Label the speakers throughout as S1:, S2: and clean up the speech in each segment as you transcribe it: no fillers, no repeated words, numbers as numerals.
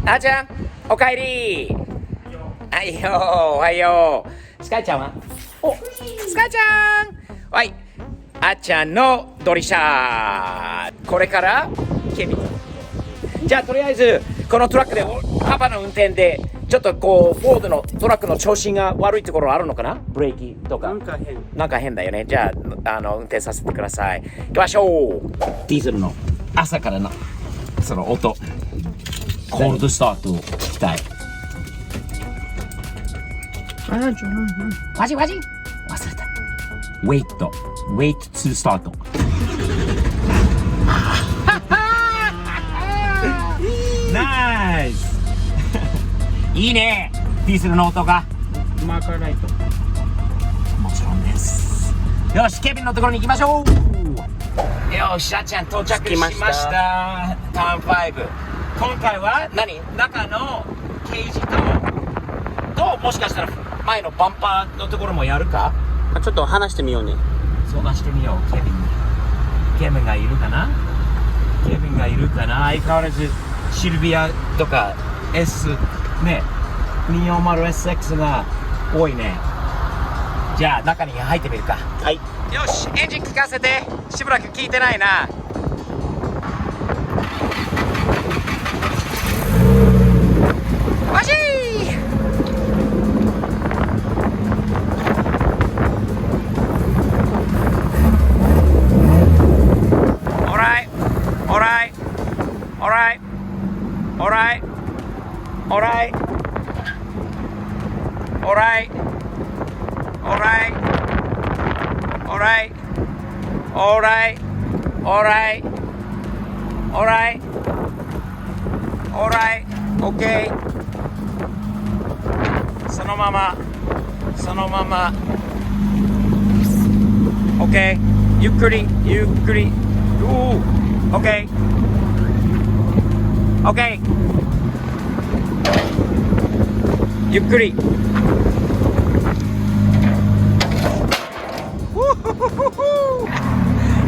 S1: あーちゃん、おかえり。はいよ、おはよう。スカイちゃんは？お、スカイちゃん。はい。あーちゃんのドリシャー。これからケビン。じゃあとりあえずこのトラックでパパの運転でちょっとこうフォードのトラックの調子が悪いところあるのかな？ブレーキとか。なんか変だよね。じゃあ運転させてください。行きましょう。ディーゼルの朝からのその音。コールドスタートを聞きたい。マジ忘れた。Wait to start. ナイスいいね、ディーゼルの音が。
S2: マーカーライト。
S1: もちろんです。よし、ケビンのところに行きましょう。よし、あちゃん到着しました。ターン5。今回は中のケージともしかしたら前のバンパーのところもやるか。
S2: ちょっと話してみようね。
S1: 相談してみよう。ケビンがいるかな。相変わらずシルビアとか S ね、240SX が多いね。じゃあ中に入ってみるか。
S2: はい。
S1: よし、エンジン聞かせて。しばらく聞いてないな。マジOK。 そのまま OK。 ゆっくりOK。 ゆっくり。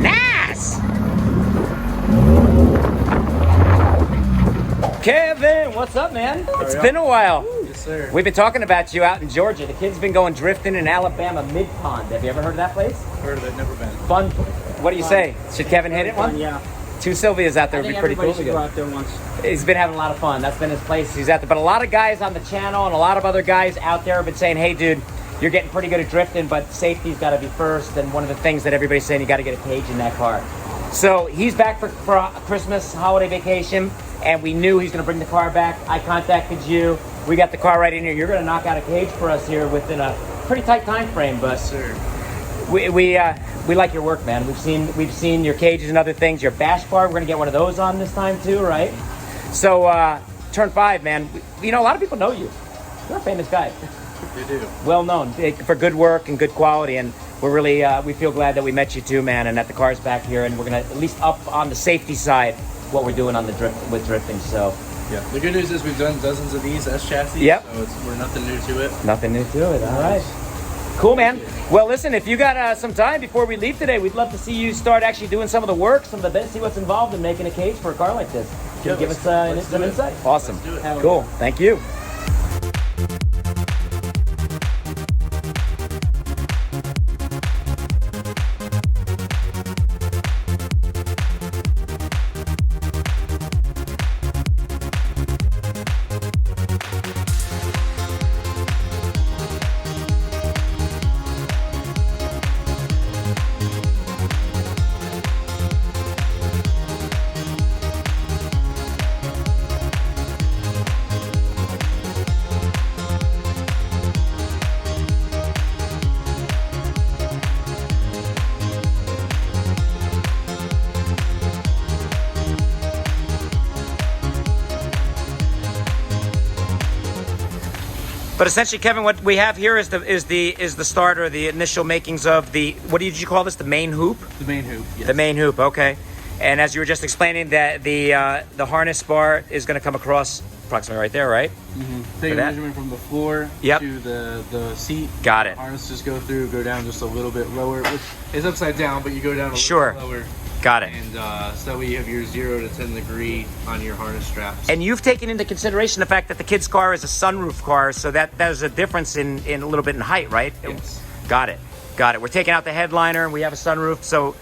S1: Nice! Kevin, what's up, man? It's been a while.
S2: Yes, sir.
S1: We've been talking about you out in Georgia. The kids been going drifting in Alabama Mid-Pond. Have you ever heard of that place?
S2: Heard of it, never been.
S1: Fun. What do you say? Should Kevin hit it one?
S2: Yeah.
S1: Two Sylvias out there
S2: I
S1: would
S2: think
S1: be pretty cool.
S2: everybody should go out there once.
S1: He's been having a lot of fun. That's been his place. He's out there. But a lot of guys on the channel and a lot of other guys out there have been saying, hey, dude, you're getting pretty good at drifting, but safety's got to be first. And one of the things that everybody's saying, you got to get a cage in that car. So he's back for Christmas holiday vacation, and we knew he's going to bring the car back. I contacted you. We got the car right in here. You're going to knock out a cage for us here within a pretty tight time frame, but
S2: Yes, sir.
S1: we like your work, man. We've seen your cages and other things. Your bash bar, we're going to get one of those on this time too, right? So turn 5, man. You know, a lot of people know you. You're a famous guy.
S2: They do.
S1: Well known for good work and good quality, and we're really we feel glad that we met you too, man, and that the car's back here, and we're gonna at least up on the safety side what we're doing on the drifting. So
S2: Yeah. The good news is we've done dozens of these S chassis.
S1: Yep.
S2: So we're nothing new to it.
S1: nothing new to it. All right, cool, man. Well, listen, if you got some time before we leave today, we'd love to see you start actually doing some of the work, some of the see what's involved in making a cage for a car like this. Can you give us some insight? Awesome.
S2: Let's do it.
S1: Cool. Thank you. But essentially, Kevin, what we have here is the starter, the initial makings of the, what did you call this? The main hoop?
S2: The main hoop. Yes.
S1: The main hoop, okay. And as you were just explaining, that the harness bar is going to come across approximately right there, right?
S2: Mm-hmm. Take a
S1: that?
S2: measurement from the floor
S1: Yep.
S2: to the seat.
S1: Got it.
S2: Harness just go down just a little bit lower, which is upside down, but you go down a
S1: Sure.
S2: little lower.
S1: Got it.
S2: And so that way you have your 0 to 10 degree on your harness straps.
S1: And you've taken into consideration the fact that the kid's car is a sunroof car, so there's a difference in a little bit in height, right?
S2: Yes.
S1: Got it. We're taking out the headliner, and we have a sunroof, so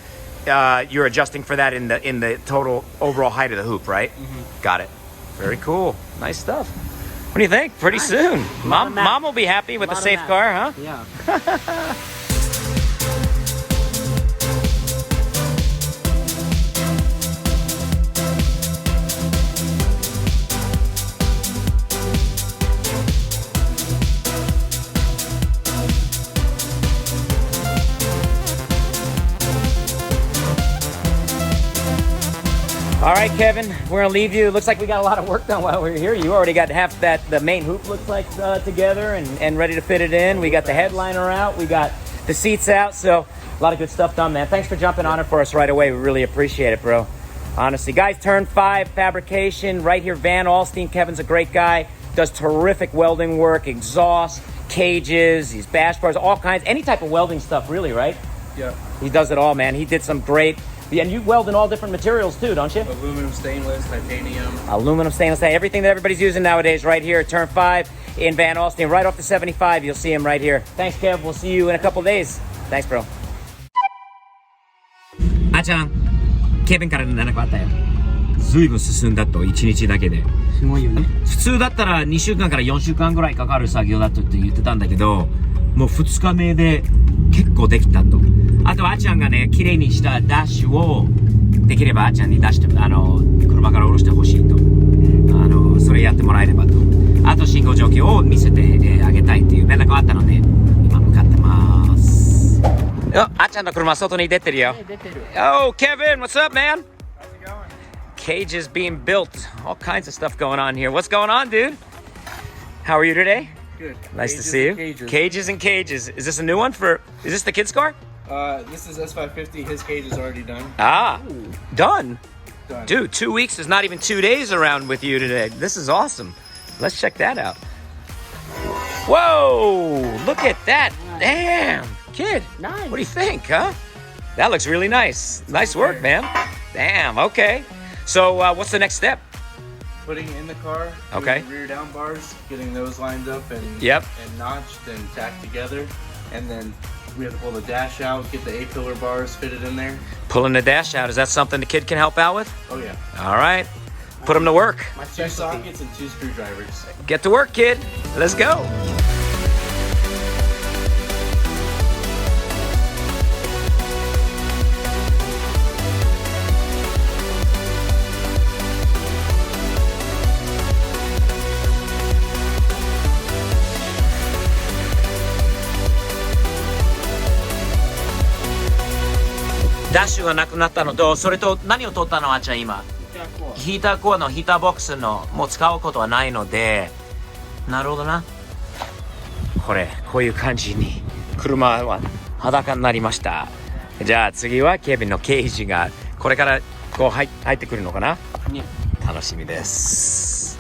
S1: you're adjusting for that in the total overall height of the hoop, right? Got it. Very cool. Nice stuff. What do you think? Pretty soon. Mom will be happy with a safe car, huh?
S3: Yeah.
S1: All right, Kevin, we're gonna leave you. Looks like we got a lot of work done while we're here. You already got half the main hoop looks like together and ready to fit it in. We got the headliner out. We got the seats out. So a lot of good stuff done, man. Thanks for jumping on it for us right away. We really appreciate it, bro. Honestly, guys, Turn 5 Fabrication right here. Van Alstine. Kevin's a great guy. Does terrific welding work, exhaust, cages, these bash bars, all kinds, any type of welding stuff, really, right?
S2: Yeah.
S1: He does it all, man. He did some great. And you weld in all different materials too, don't you?
S2: Aluminum, stainless, titanium.
S1: Aluminum, stainless, everything that everybody's using nowadays right here at Turn 5 in Van Alstine, right off the 75. You'll see him right here. Thanks, Kev. We'll see you in a couple days. Thanks, bro. あちゃん、ケビンからの連絡あったよ。ずいぶん進んだと、1日だけで。
S3: すごいよね。
S1: 普通だったら2週間から4週間ぐらいかかる作業だとって言ってたんだけど、もう2日目で結構できたと。あとあちゃんがね、綺麗にしたダッシュをできればあちゃんに出して車から下ろしてほしいと、それやってもらえればと。あと信号状況を見せてあげたいっていう連絡があったので今向かってます。あちゃんの車外に出てるよ。
S3: 出てる。
S1: Oh, Kevin, what's up, man? Cages being built, all kinds of stuff going on here. What's going on, dude? How are you today?
S2: Good.
S1: Nice to see you. Cages and cages. Is this a new one is this the kid's car?
S2: This is S550. His cage is already done.
S1: Done.
S2: Done.
S1: Dude, 2 weeks is not even 2 days around with you today. This is awesome. Let's check that out. Whoa, look at that. Damn, kid.
S3: Nice.
S1: What do you think, huh? That looks really nice. Nice work, man. Damn, okay. So what's the next step?
S2: Putting it in the car.
S1: Okay.
S2: Doing the rear down bars, getting those lined up and notched and tacked together, and then we have to pull the dash out, get the A-pillar bars fitted in there.
S1: Pulling the dash out, is that something the kid can help out with?
S2: Oh yeah.
S1: All right, put him to work.
S2: My 2 sockets and 2 screwdrivers.
S1: Get to work, kid. Let's go.ダッシュがなくなったのと、それと何を取ったのあちゃん今。ヒーターコアのヒーターボックスのもう使うことはないので、なるほどな。こういう感じに車は裸になりました。じゃあ次はケビンのケージがこれからこう入ってくるのかな。楽しみです。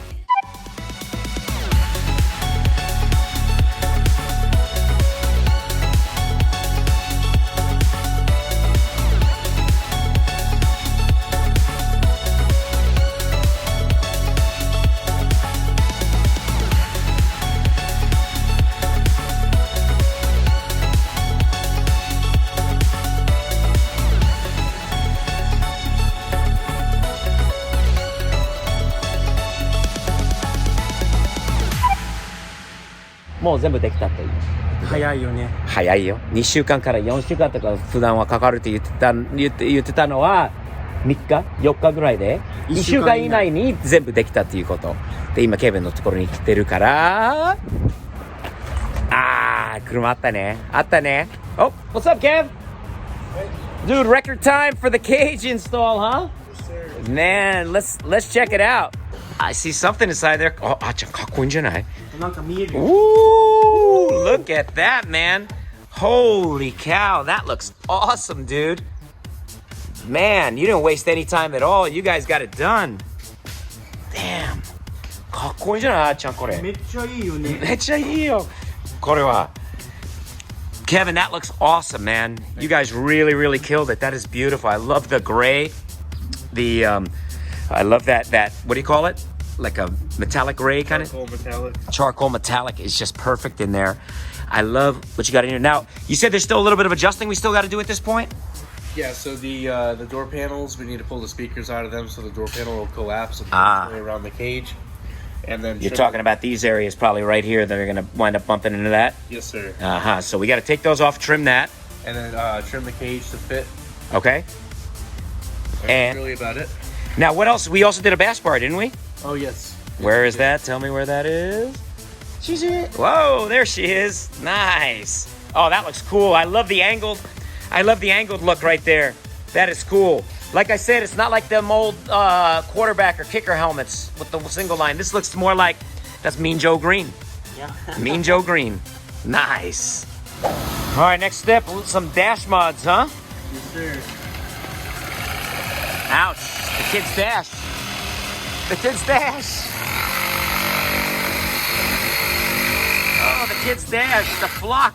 S1: もう全部できたっていう。
S3: 早いよね。
S1: 早いよ。2週間から4週間とか普段はかかるって言ってたのは3日4日ぐらいで2週間以内に全部できたっていうことで、今ケビンのところに来てるから、車あったね。Oh, what's up, Kev? Dude, record time for the cage install, huh?
S2: Yes, sir.
S1: Man, let's check it out. I see something inside there. あっちゃんかっこいいんじゃない？
S3: なんか見えるよ。
S1: Ooh, look at that, man. Holy cow, that looks awesome, dude. Man, you didn't waste any time at all. You guys got it done. Damn. かっこいいんじゃないあっちゃんこれ。
S3: めっちゃいいよね。
S1: めっちゃいいよ。これは。Kevin, that looks awesome, man. You guys really, really killed it. That is beautiful. I love the gray. I love that, what do you call it? Like a metallic gray kind of?
S2: Charcoal metallic.
S1: Charcoal metallic is just perfect in there. I love what you got in here. Now, you said there's still a little bit of adjusting we still got to do at this point?
S2: Yeah, so the door panels, we need to pull the speakers out of them so the door panel will collapse and way around the cage. And then
S1: You're talking about these areas probably right here that are going to wind up bumping into that?
S2: Yes, sir.
S1: Uh-huh. So we got to take those off, trim that.
S2: And then trim the cage to fit.
S1: Okay.
S2: That's
S1: And-
S2: really about it.
S1: Now, what else? We also did a bass bar, didn't we?
S2: Oh, yes.
S1: Where is that? Tell me where that is. She's here. Whoa, there she is. Nice. Oh, that looks cool. I love the angled look right there. That is cool. Like I said, it's not like them old quarterback or kicker helmets with the single line. This looks more like, that's Mean Joe Green.
S3: Yeah.
S1: Mean Joe Green. Nice. All right, next step, some dash mods, huh?
S2: Yes, sir.
S1: Ouch. The kid's dash. The kid's dash. Oh, the kid's dash. The flock.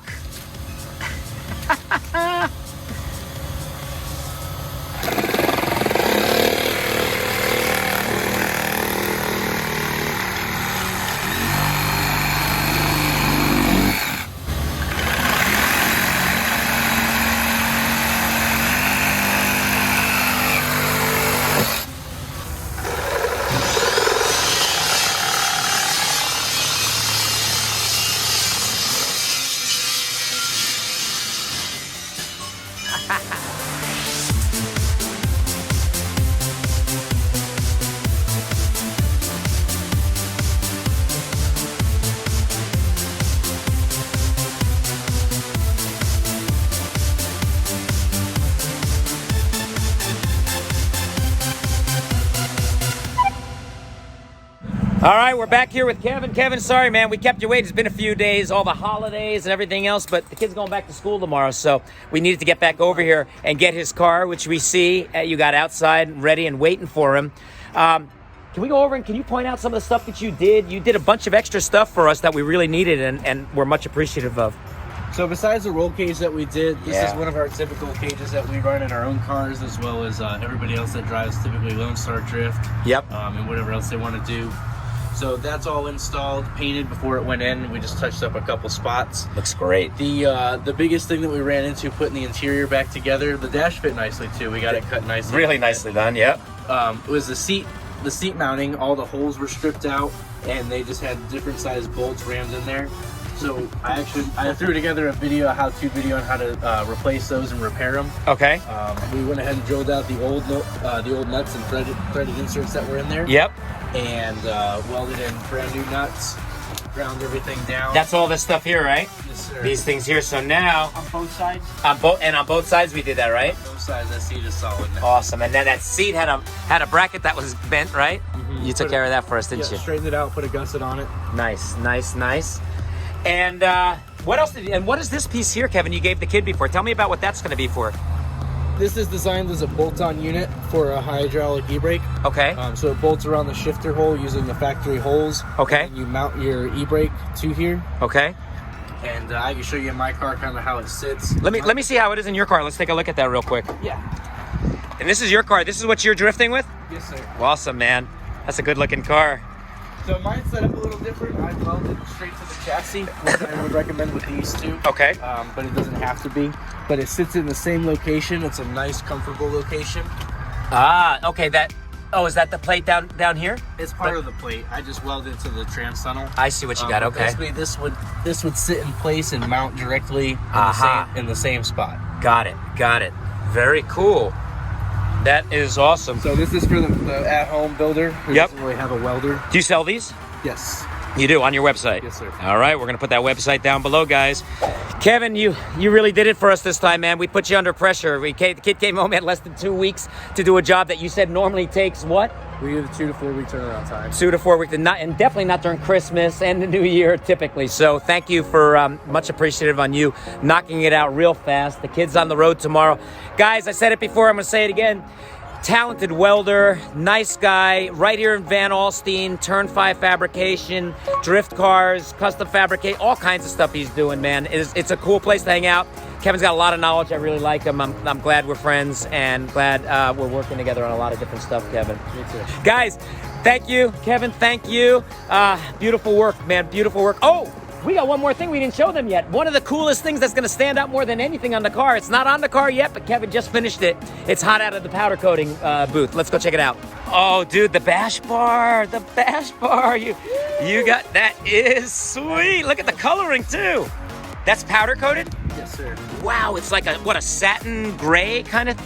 S1: All right, we're back here with Kevin. Kevin, sorry, man, we kept you waiting. It's been a few days, all the holidays and everything else, but the kid's going back to school tomorrow, so we needed to get back over here and get his car, which we see you got outside ready and waiting for him. Can we go over and can you point out some of the stuff that you did? You did a bunch of extra stuff for us that we really needed and we're much appreciative of.
S2: So besides the roll cage that we did, this
S1: Yeah.
S2: is one of our typical cages that we run in our own cars, as well as everybody else that drives typically Lone Star Drift.
S1: Yep.
S2: And whatever else they want to do. So that's all installed, painted before it went in. We just touched up a couple spots.
S1: Looks great.
S2: The biggest thing that we ran into putting the interior back together, the dash fit nicely too. We got it cut nicely.
S1: Really nicely done, yep.
S2: It was the seat mounting. All the holes were stripped out, and they just had different size bolts rammed in there. So I threw together a how-to video on how to replace those and repair them.
S1: Okay.
S2: We went ahead and drilled out the old nuts and threaded inserts that were in there.
S1: Yep.
S2: And welded in brand new nuts. Ground everything down.
S1: That's all this stuff here, right?
S2: Yes, sir.
S1: These things here. So now,
S3: On both sides?
S1: on both sides we did that, right?
S2: Both sides, that seat is solid now.
S1: Awesome. And then that seat had a bracket that was bent, right? You took care of that for us, didn't
S2: Yeah,
S1: you?
S2: straightened it out, put a gusset on it.
S1: Nice, nice, nice. And what else and what is this piece here, Kevin, you gave the kid before? Tell me about what that's going to be for.
S2: This is designed as a bolt-on unit for a hydraulic e-brake.
S1: Okay.
S2: So it bolts around the shifter hole using the factory holes.
S1: Okay.
S2: And you mount your e-brake to here.
S1: Okay.
S2: And I can show you in my car kind of how it sits.
S1: Let me see how it is in your car. Let's take a look at that real quick.
S2: Yeah.
S1: And this is your car. This is what you're drifting with?
S2: Yes, sir.
S1: Awesome, man. That's a good looking car.
S2: So mine's set up a little different. I welded straight to the chassis, which I would recommend with these two.
S1: Okay.
S2: But it doesn't have to be. But it sits in the same location. It's a nice, comfortable location.
S1: Ah, okay. Is that the plate down here?
S2: It's part of the plate. I just welded it to the trans tunnel.
S1: I see what you got. Okay.
S2: Basically, this would sit in place and mount directly in the same spot.
S1: Got it. Very cool. That is awesome.
S2: So this is for the at-home builder who
S1: Yep.
S2: doesn't really have a welder.
S1: Do you sell these?
S2: Yes.
S1: You do, on your website?
S2: Yes, sir.
S1: All right, we're going to put that website down below, guys. Kevin, you really did it for us this time, man. We put you under pressure. The kid came home at less than 2 weeks to do a job that you said normally takes what?
S2: We give a 2 to 4 week turnaround time.
S1: 2 to 4 weeks, and definitely not during Christmas and the New Year, typically. So thank you for much appreciative on you knocking it out real fast. The kid's on the road tomorrow. Guys, I said it before, I'm going to say it again. talented welder, nice guy, right here in Van Alstyne, Turn 5 fabrication, drift cars, custom fabricate, all kinds of stuff he's doing, man. It's a cool place to hang out. Kevin's got a lot of knowledge. I really like him. I'm glad we're friends and glad we're working together on a lot of different stuff, Kevin.
S3: Me too.
S1: Guys, thank you. Kevin, thank you. Beautiful work, man. Beautiful work. Oh, we got one more thing we didn't show them yet. One of the coolest things that's going to stand out more than anything on the car. It's not on the car yet, but Kevin just finished it. It's hot out of the powder coating booth. Let's go check it out. Oh, dude, the bash bar. The bash bar. You got, that is sweet. Look at the coloring, too. That's powder coated?
S2: Yes, sir.
S1: Wow, it's like a satin gray kind of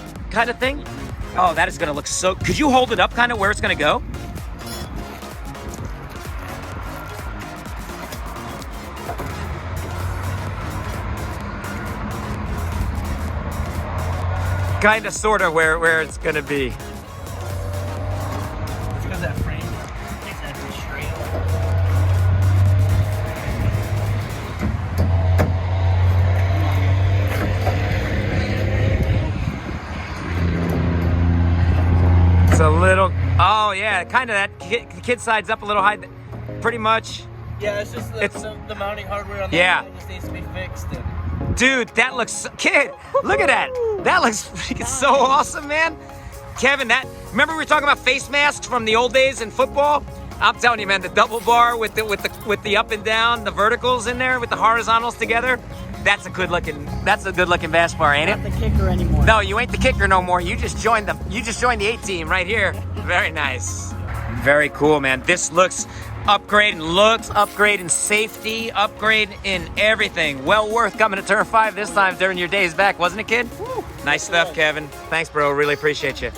S1: thing. Oh, that is gonna look so. Could you hold it up, kind of where it's gonna go? Kind of, sort of, where it's gonna be.
S2: It's because that frame is actually straight.
S1: It's a little. Oh yeah, kind of that kid side's up a little high. Pretty much.
S2: Yeah, it's just the mounting hardware on the
S1: Yeah.
S2: just needs to be fixed. And
S1: Dude, that looks, kid, look at that. That looks freaking so awesome, man. Kevin, remember we were talking about face masks from the old days in football? I'm telling you, man, the double bar with the up and down, the verticals in there with the horizontals together. That's a good looking bash bar, ain't it?
S4: Not the kicker anymore.
S1: No, you ain't the kicker no more. You just joined the 8 team right here. Very nice. Very cool, man. This looks upgrade in looks, upgrade in safety, upgrade in everything. Well worth coming to Turn 5 this time during your days back, wasn't it, kid? Woo. Nice stuff, Kevin. Thanks, bro. Really appreciate you.